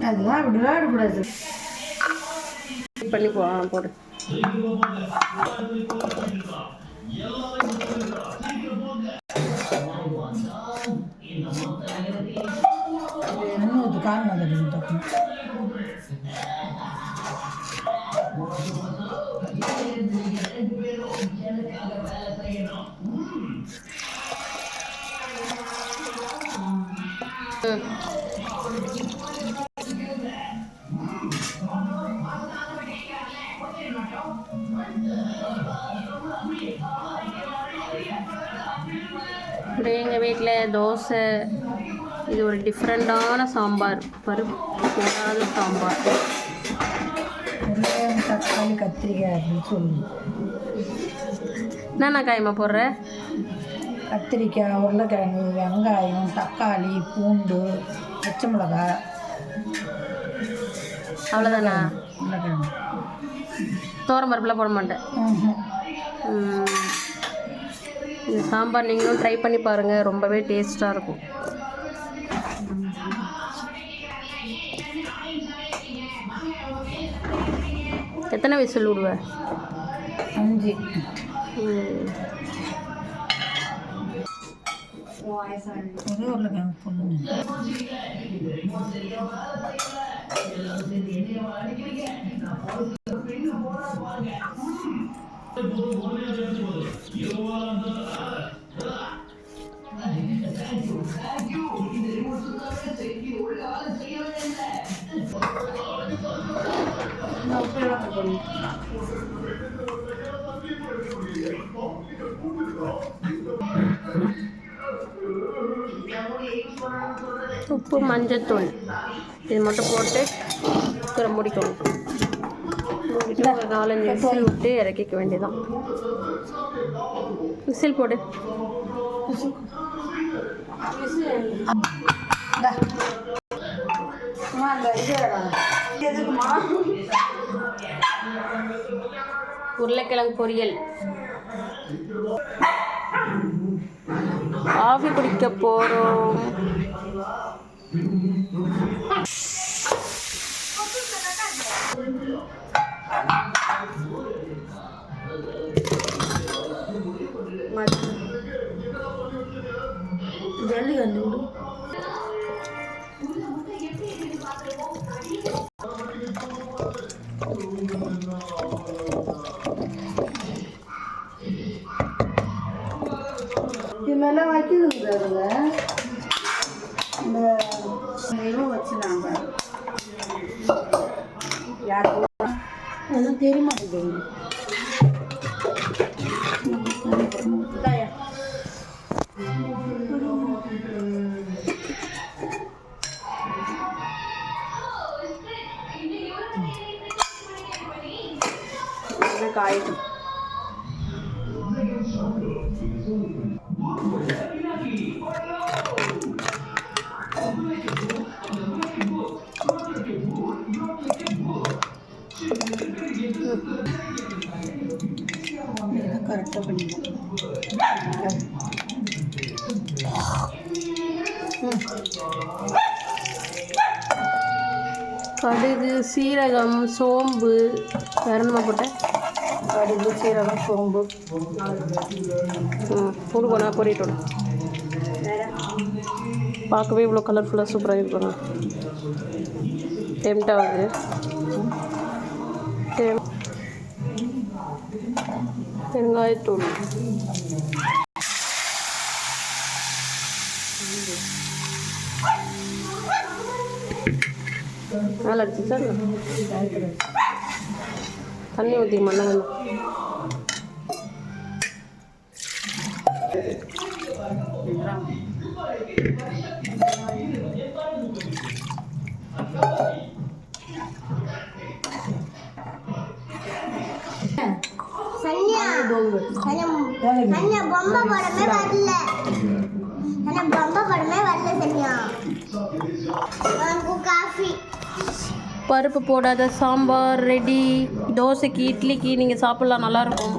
அதெல்லாம் அப்படி விளையாடக்கூடாது. பண்ணி போடு. இன்னொரு காரணம் எங்கள் வீட்டில் தோசை. இது ஒரு டிஃப்ரெண்ட்டான சாம்பார், பருப்பு போடாத சாம்பார். தக்காளி கத்திரிக்காய் அப்படின்னு சொல்லி என்னென்ன காயமா போடுற? கத்திரிக்காய், உருளைக்கிழங்கு, வெங்காயம், தக்காளி, பூண்டு, பச்சை மிளகாய், அவ்வளோதானா? உருளைக்கிழங்கு, தோரம் பருப்புலாம் போட மாட்டேன். இந்த சாம்பார் நீங்களும் ட்ரை பண்ணி பாருங்கள், ரொம்பவே டேஸ்ட்டாக இருக்கும். எத்தனை விசில் விடுவேன்? 5. ஒரே உருளைக்கிழங்கு போடணும். உப்பு, மஞ்சத்தூள் இது மட்டும் போட்டு குக்கரை முடிக்கணும். மூடிட்டு ஒரு 4-5 விசில் விட்டு இறக்கிக்க வேண்டியதான். விசில் போடு. உருளைக்கிழங்கு பொரியல். ஆவி பிடிக்க போகிறோம். ஜல்லி வந்து விடு. இது மேலே வைக்கிறதுங்க இந்த இதுவும் வச்சு நாங்கள் யாருக்கும் எதுவும் தெரிய மாட்டேங்குது. காய்கறி கரெக்டாக பண்ணிடுவோம். கடுகு, சீரகம், சோம்பு, வேற என்ன போட்டேன்? கடுகு, சீரகம், சோம்பு போடுவோம். நான் பொறிட்டோம். பார்க்கவே இவ்வளோ கலர்ஃபுல்லாக சூப்பராக இருக்கணும். டெம்ட் ஆகுது. வெங்காயத்தூள், நல்லா அடிச்சு சார். தண்ணி ஊற்றி மண்ணெண்ணெய் பருப்பு போடாத சாம்பார் ரெடி. தோசைக்கு, இட்லிக்கு நீங்கள் சாப்பிட்லாம், நல்லாயிருக்கும்.